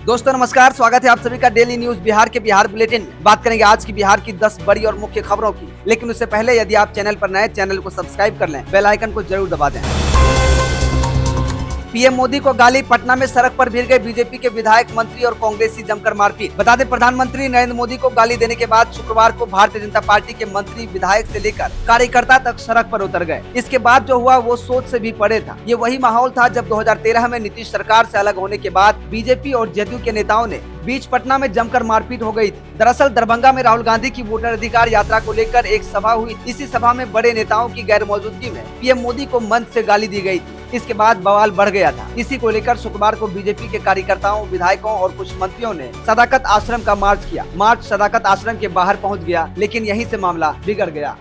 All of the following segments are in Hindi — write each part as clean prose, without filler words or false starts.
दोस्तों नमस्कार, स्वागत है आप सभी का डेली न्यूज बिहार के बिहार बुलेटिन में। बात करेंगे आज की बिहार की 10 बड़ी और मुख्य खबरों की, लेकिन उससे पहले यदि आप चैनल पर नए, चैनल को सब्सक्राइब कर लें, बेल आइकन को जरूर दबा दें। पीएम मोदी को गाली, पटना में सड़क पर भिड़ गए बीजेपी के विधायक, मंत्री और कांग्रेसी जमकर मारपीट। बता दें, प्रधानमंत्री नरेंद्र मोदी को गाली देने के बाद शुक्रवार को भारतीय जनता पार्टी के मंत्री, विधायक से लेकर कार्यकर्ता तक सड़क पर उतर गए। इसके बाद जो हुआ वो सोच से भी परे था। ये वही माहौल था जब 2013 में नीतीश सरकार से अलग होने के बाद बीजेपी और जदयू के नेताओं ने बीच पटना में जमकर मारपीट हो गई थी। दरअसल दरभंगा में राहुल गांधी की वोटर अधिकार यात्रा को लेकर एक सभा हुई। इसी सभा में बड़े नेताओं की गैर मौजूदगी में पीएम मोदी को मंच से गाली दी गई थी। इसके बाद बवाल बढ़ गया था। इसी को लेकर शुक्रवार को बीजेपी के कार्यकर्ताओं, विधायकों और कुछ मंत्रियों ने सदाकत आश्रम का मार्च किया। मार्च सदाकत आश्रम के बाहर पहुंच गया, लेकिन यहीं से मामला बिगड़ गया।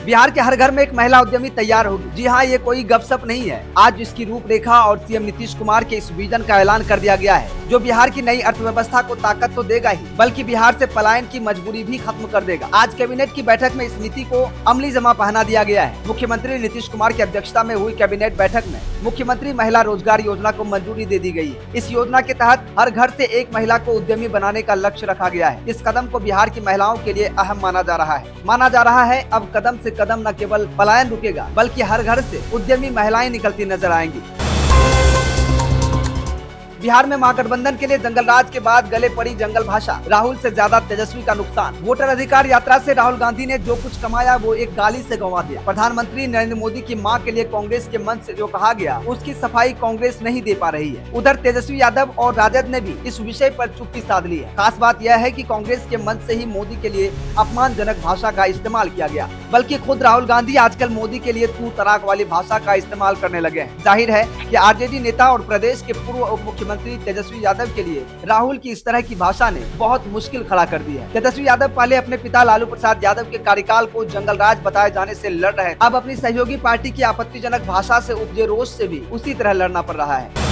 बिहार के हर घर में एक महिला उद्यमी तैयार होगी। जी हाँ, ये कोई गपशप नहीं है। आज इसकी रूपरेखा और सीएम नीतीश कुमार के इस विजन का ऐलान कर दिया गया है, जो बिहार की नई अर्थव्यवस्था को ताकत तो देगा ही, बल्कि बिहार से पलायन की मजबूरी भी खत्म कर देगा। आज कैबिनेट की बैठक में इस नीति को अमली जमा पहना दिया गया है। मुख्यमंत्री नीतीश कुमार की अध्यक्षता में हुई कैबिनेट बैठक में मुख्यमंत्री महिला रोजगार योजना को मंजूरी दे दी गई है। इस योजना के तहत हर घर से एक महिला को उद्यमी बनाने का लक्ष्य रखा गया है। इस कदम को बिहार की महिलाओं के लिए अहम माना जा रहा है। अब कदम से कदम न केवल पलायन रुकेगा, बल्कि हर घर से उद्यमी महिलाएं निकलती नजर आएंगी। बिहार में महागठबंधन के लिए जंगल राज के बाद गले पड़ी जंगल भाषा। राहुल से ज्यादा तेजस्वी का नुकसान। वोटर अधिकार यात्रा से राहुल गांधी ने जो कुछ कमाया वो एक गाली से गंवा दिया। प्रधानमंत्री नरेंद्र मोदी की मां के लिए कांग्रेस के मंच से जो कहा गया, उसकी सफाई कांग्रेस नहीं दे पा रही है। उधर तेजस्वी यादव और राजद ने भी इस विषय पर चुप्पी साध ली है। खास बात यह है कि कांग्रेस के मंच से ही मोदी के लिए अपमानजनक भाषा का इस्तेमाल किया गया, बल्कि खुद राहुल गांधी आजकल मोदी के लिए तू तराक वाली भाषा का इस्तेमाल करने लगे हैं। जाहिर है कि आरजेडी नेता और प्रदेश के पूर्व उप मुख्यमंत्री तेजस्वी यादव के लिए राहुल की इस तरह की भाषा ने बहुत मुश्किल खड़ा कर दी है। तेजस्वी यादव पहले अपने पिता लालू प्रसाद यादव के कार्यकाल को जंगल राज बताए जाने से लड़ रहे हैं। अब अपनी सहयोगी पार्टी की आपत्तिजनक भाषा से उपजे रोष से भी उसी तरह लड़ना पड़ रहा है।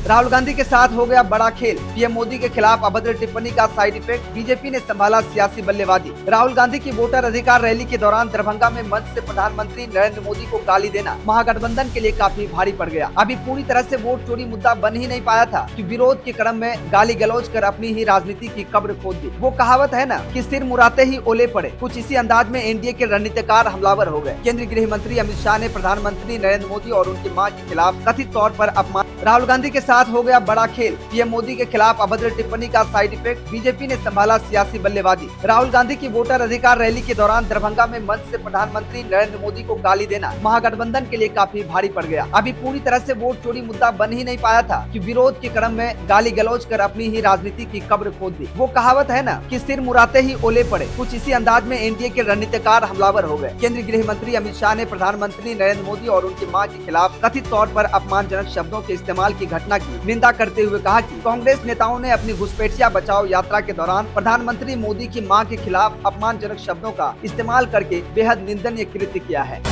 राहुल गांधी के साथ हो गया बड़ा खेल। पीएम मोदी के खिलाफ अभद्र टिप्पणी का साइड इफेक्ट, बीजेपी ने संभाला सियासी बल्लेबाजी। राहुल गांधी की वोटर अधिकार रैली के दौरान दरभंगा में मंच से प्रधानमंत्री नरेंद्र मोदी को गाली देना महागठबंधन के लिए काफी भारी पड़ गया। अभी पूरी तरह से वोट चोरी मुद्दा बन ही नहीं पाया था कि विरोध के क्रम में गाली गलौज कर अपनी ही राजनीति की कब्र खोद दी। वो कहावत है ना कि सिर मुराते ही ओले पड़े। कुछ इसी अंदाज में एनडीए के रणनीतिकार हमलावर हो गए। केंद्रीय गृह मंत्री अमित शाह ने प्रधानमंत्री नरेंद्र मोदी और उनकी मां के खिलाफ कथित तौर पर अपमान। राहुल गांधी के साथ हो गया बड़ा खेल। पीएम मोदी के खिलाफ अभद्र टिप्पणी का साइड इफेक्ट, बीजेपी ने संभाला सियासी बल्लेबाजी। राहुल गांधी की वोटर अधिकार रैली के दौरान दरभंगा में मंच से प्रधानमंत्री नरेंद्र मोदी को गाली देना महागठबंधन के लिए काफी भारी पड़ गया। अभी पूरी तरह से वोट चोरी मुद्दा बन ही नहीं पाया था कि विरोध के क्रम में गाली गलौज कर अपनी ही राजनीति की कब्र खोद दी। वो कहावत है ना कि सिर मुराते ही ओले पड़े। कुछ इसी अंदाज में एनडीए के रणनीतिकार हमलावर हो गए। केंद्रीय गृह मंत्री अमित शाह ने प्रधानमंत्री नरेंद्र मोदी और उनकी मां के खिलाफ कथित तौर पर अपमानजनक शब्दों के इस्तेमाल की घटना की निंदा करते हुए कहा कि कांग्रेस नेताओं ने अपनी घुसपैठिया बचाओ यात्रा के दौरान प्रधानमंत्री मोदी की मां के खिलाफ अपमानजनक शब्दों का इस्तेमाल करके बेहद निंदनीय कृत्य किया है।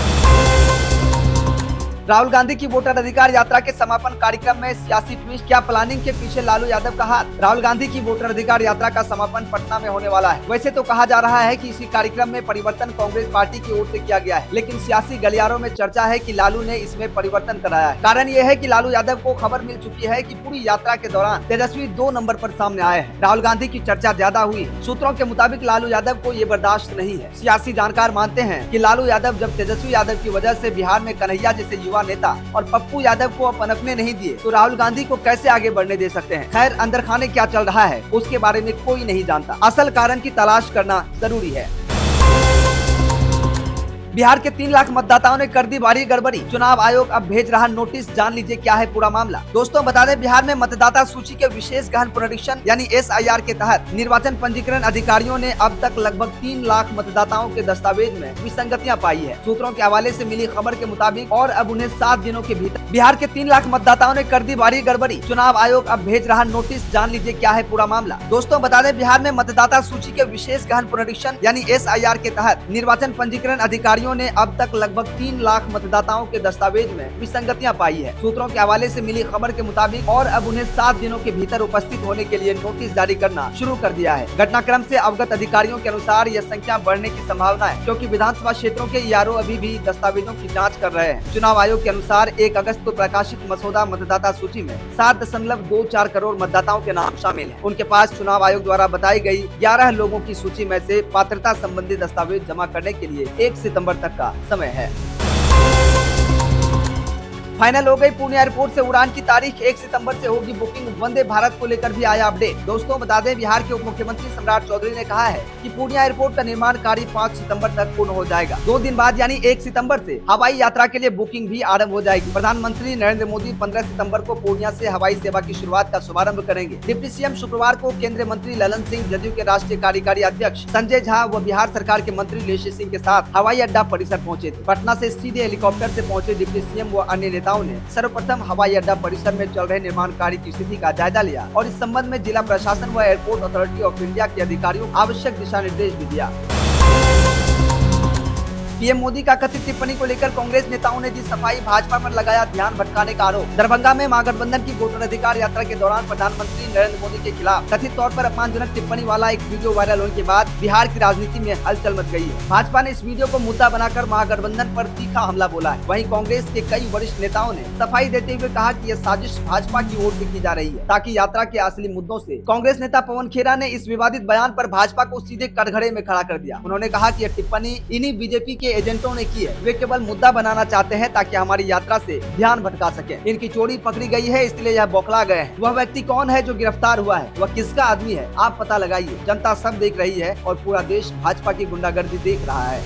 राहुल गांधी की वोटर अधिकार यात्रा के समापन कार्यक्रम में सियासी ट्विस्ट, क्या प्लानिंग के पीछे लालू यादव का हाथ? राहुल गांधी की वोटर अधिकार यात्रा का समापन पटना में होने वाला है। वैसे तो कहा जा रहा है कि इसी कार्यक्रम में परिवर्तन कांग्रेस पार्टी की ओर से किया गया है, लेकिन सियासी गलियारों में चर्चा है कि लालू ने इसमें परिवर्तन कराया है। कारण यह है कि लालू यादव को खबर मिल चुकी है कि पूरी यात्रा के दौरान तेजस्वी 2 नंबर पर सामने आए हैं। राहुल गांधी की चर्चा ज्यादा हुई है। सूत्रों के मुताबिक लालू यादव को ये बर्दाश्त नहीं है। सियासी जानकार मानते हैं कि लालू यादव जब तेजस्वी यादव की वजह से बिहार में कन्हैया जैसे युवा नेता और पप्पू यादव को पनपने नहीं दिए, तो राहुल गांधी को कैसे आगे बढ़ने दे सकते हैं। खैर, अंदर खाने क्या चल रहा है उसके बारे में कोई नहीं जानता। असल कारण की तलाश करना जरूरी है। बिहार के 3 लाख मतदाताओं ने कर दी भारी गड़बड़ी। चुनाव आयोग अब भेज रहा नोटिस, जान लीजिए क्या है पूरा मामला। दोस्तों बता दें, बिहार में मतदाता सूची के विशेष गहन पुनरीक्षण यानी एसआईआर के तहत निर्वाचन पंजीकरण अधिकारियों ने अब तक लगभग 3 लाख मतदाताओं के दस्तावेज में विसंगतियां पाई है। सूत्रों के हवाले से मिली खबर के मुताबिक और अब उन्हें 7 दिनों के भीतर बिहार के 3 लाख मतदाताओं ने कर दी भारी गड़बड़ी। चुनाव आयोग अब भेज रहा नोटिस, जान लीजिए क्या है पूरा मामला। दोस्तों बता दें, बिहार में मतदाता सूची के विशेष गहन पुनरीक्षण यानी एसआईआर के तहत निर्वाचन पंजीकरण अधिकारियों अधिकारियों ने अब तक लगभग 3 लाख मतदाताओं के दस्तावेज में विसंगतियां पाई है। सूत्रों के हवाले से मिली खबर के मुताबिक और अब उन्हें 7 दिनों के भीतर उपस्थित होने के लिए नोटिस जारी करना शुरू कर दिया है। घटनाक्रम से अवगत अधिकारियों के अनुसार यह संख्या बढ़ने की संभावना है, क्योंकि विधानसभा क्षेत्रों के यारो अभी भी दस्तावेजों की जाँच कर रहे हैं। चुनाव आयोग के अनुसार 1 अगस्त को प्रकाशित मसौदा मतदाता सूची में 7.24 करोड़ मतदाताओं के नाम शामिल है। उनके पास चुनाव आयोग द्वारा बताई गई 11 लोगों की सूची में से पात्रता संबंधी दस्तावेज जमा करने के लिए 1 सितंबर तक का समय है। फाइनल हो गई पूर्णिया एयरपोर्ट से उड़ान की तारीख। 1 सितंबर से होगी बुकिंग। वंदे भारत को लेकर भी आया अपडेट। दोस्तों बता दें, बिहार के उप मुख्यमंत्री सम्राट चौधरी ने कहा है कि पूर्णिया एयरपोर्ट का निर्माण कार्य 5 सितंबर तक पूर्ण हो जाएगा। 2 दिन बाद यानी 1 सितंबर से हवाई यात्रा के लिए बुकिंग भी आरंभ हो जाएगी। प्रधानमंत्री नरेंद्र मोदी 15 सितंबर को पूर्णिया से हवाई सेवा की शुरुआत का शुभारंभ करेंगे। डिप्टी सीएम शुक्रवार को केंद्रीय मंत्री ललन सिंह, जदयू के राष्ट्रीय कार्यकारी अध्यक्ष संजय झा व बिहार सरकार के मंत्री लेशी सिंह के साथ हवाई अड्डा परिसर पहुंचे थे। पटना से सीधे हेलीकॉप्टर से पहुंचे डिप्टी सीएम व अन्य नेताओं ने सर्वप्रथम हवाई अड्डा परिसर में चल रहे निर्माण कार्य की स्थिति का जायजा लिया और इस संबंध में जिला प्रशासन व एयरपोर्ट अथॉरिटी ऑफ इंडिया के अधिकारियों को आवश्यक दिशा निर्देश भी दिया। पीएम मोदी का कथित टिप्पणी को लेकर कांग्रेस नेताओं ने दी सफाई। भाजपा पर लगाया ध्यान भटकाने का आरोप। दरभंगा में महागठबंधन की वोटर अधिकार यात्रा के दौरान प्रधानमंत्री नरेंद्र मोदी के खिलाफ कथित तौर पर अपमानजनक टिप्पणी वाला एक वीडियो वायरल होने के बाद बिहार की राजनीति में हलचल मच गई है। भाजपा ने इस वीडियो को मुद्दा बनाकर महागठबंधन पर तीखा हमला बोला है। वहीं कांग्रेस के कई वरिष्ठ नेताओं ने सफाई देते हुए कहा कि यह साजिश भाजपा की ओर से की जा रही है ताकि यात्रा के असली मुद्दों से। कांग्रेस नेता पवन खेरा ने इस विवादित बयान पर भाजपा को सीधे कटघरे में खड़ा कर दिया। उन्होंने कहा कि यह टिप्पणी इन्हीं बीजेपी के एजेंटों ने की है। वे केवल मुद्दा बनाना चाहते हैं ताकि हमारी यात्रा से ध्यान भटका सके। इनकी चोरी पकड़ी गई है, इसलिए यह बौखला गए हैं। वह व्यक्ति कौन है जो गिरफ्तार हुआ है, वह किसका आदमी है, आप पता लगाइए। जनता सब देख रही है और पूरा देश भाजपा की गुंडागर्दी देख रहा है।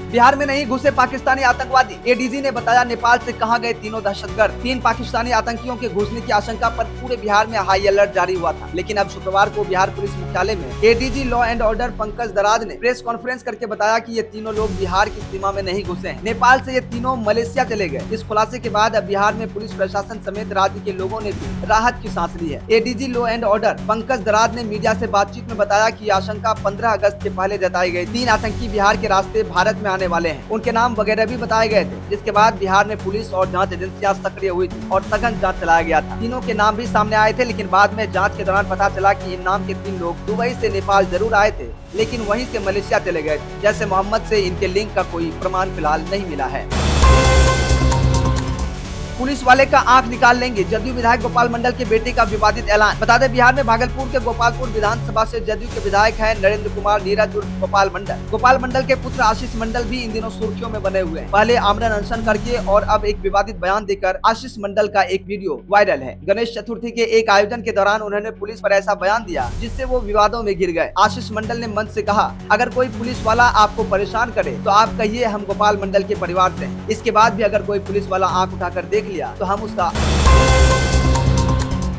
बिहार में नहीं घुसे पाकिस्तानी आतंकवादी। एडीजी ने बताया नेपाल से कहां गए तीनों दहशतगर्द। 3 पाकिस्तानी आतंकियों के घुसने की आशंका पर पूरे बिहार में हाई अलर्ट जारी हुआ था, लेकिन अब शुक्रवार को बिहार पुलिस मुख्यालय में ADG law and order Pankaj दराज ने प्रेस कॉन्फ्रेंस करके बताया कि ये तीनों लोग बिहार की सीमा में नहीं घुसे हैं। नेपाल से ये तीनों मलेशिया चले गए। इस खुलासे के बाद अब बिहार में पुलिस प्रशासन समेत राज्य के लोगों ने भी राहत की सांस ली है। ADG law and order Pankaj दराज ने मीडिया से बातचीत में बताया कि आशंका 15 अगस्त के पहले जताई गई। 3 आतंकी बिहार के रास्ते भारत में आने वाले हैं। उनके नाम वगैरह भी बताए गए थे, जिसके बाद बिहार में पुलिस और जांच एजेंसियां सक्रिय हुई थी और सघन जांच चलाया गया था। तीनों के नाम भी सामने आए थे, लेकिन बाद में जांच के दौरान पता चला कि इन नाम के 3 लोग दुबई से नेपाल जरूर आए थे, लेकिन वहीं से मलेशिया चले गए थे। जैसे मोहम्मद से इनके लिंक का कोई प्रमाण फिलहाल नहीं मिला है। पुलिस वाले का आंख निकाल लेंगे। जदयू विधायक गोपाल मंडल के बेटे का विवादित ऐलान। बता दें, बिहार में भागलपुर के गोपालपुर विधानसभा से जदयू के विधायक हैं नरेंद्र कुमार नीरज उर्फ गोपाल मंडल। गोपाल मंडल के पुत्र आशीष मंडल भी इन दिनों सुर्खियों में बने हुए हैं। पहले आमरण अनशन करके और अब एक विवादित बयान देकर आशीष मंडल का एक वीडियो वायरल है। गणेश चतुर्थी के एक आयोजन के दौरान उन्होंने पुलिस पर ऐसा बयान दिया जिससे वो विवादों में गिर गए। आशीष मंडल ने मंच से कहा, अगर कोई पुलिस वाला आपको परेशान करे तो आप कहिए हम गोपाल मंडल के परिवार से हैं। इसके बाद भी अगर कोई पुलिस वाला आंख उठाकर देख लिया तो हम उसका।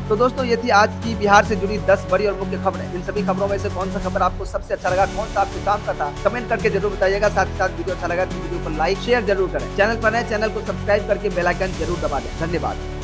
तो दोस्तों, ये थी आज की बिहार से जुड़ी 10 बड़ी और मुख्य खबरें। इन सभी खबरों में से कौन सा खबर आपको सबसे अच्छा लगा, कौन सा आपके काम का था, कमेंट करके जरूर बताइएगा। साथ ही साथ वीडियो अच्छा लगा तो वीडियो को लाइक शेयर जरूर करें। चैनल पर नए, चैनल को सब्सक्राइब करके बेल आइकन जरूर दबा दें। धन्यवाद।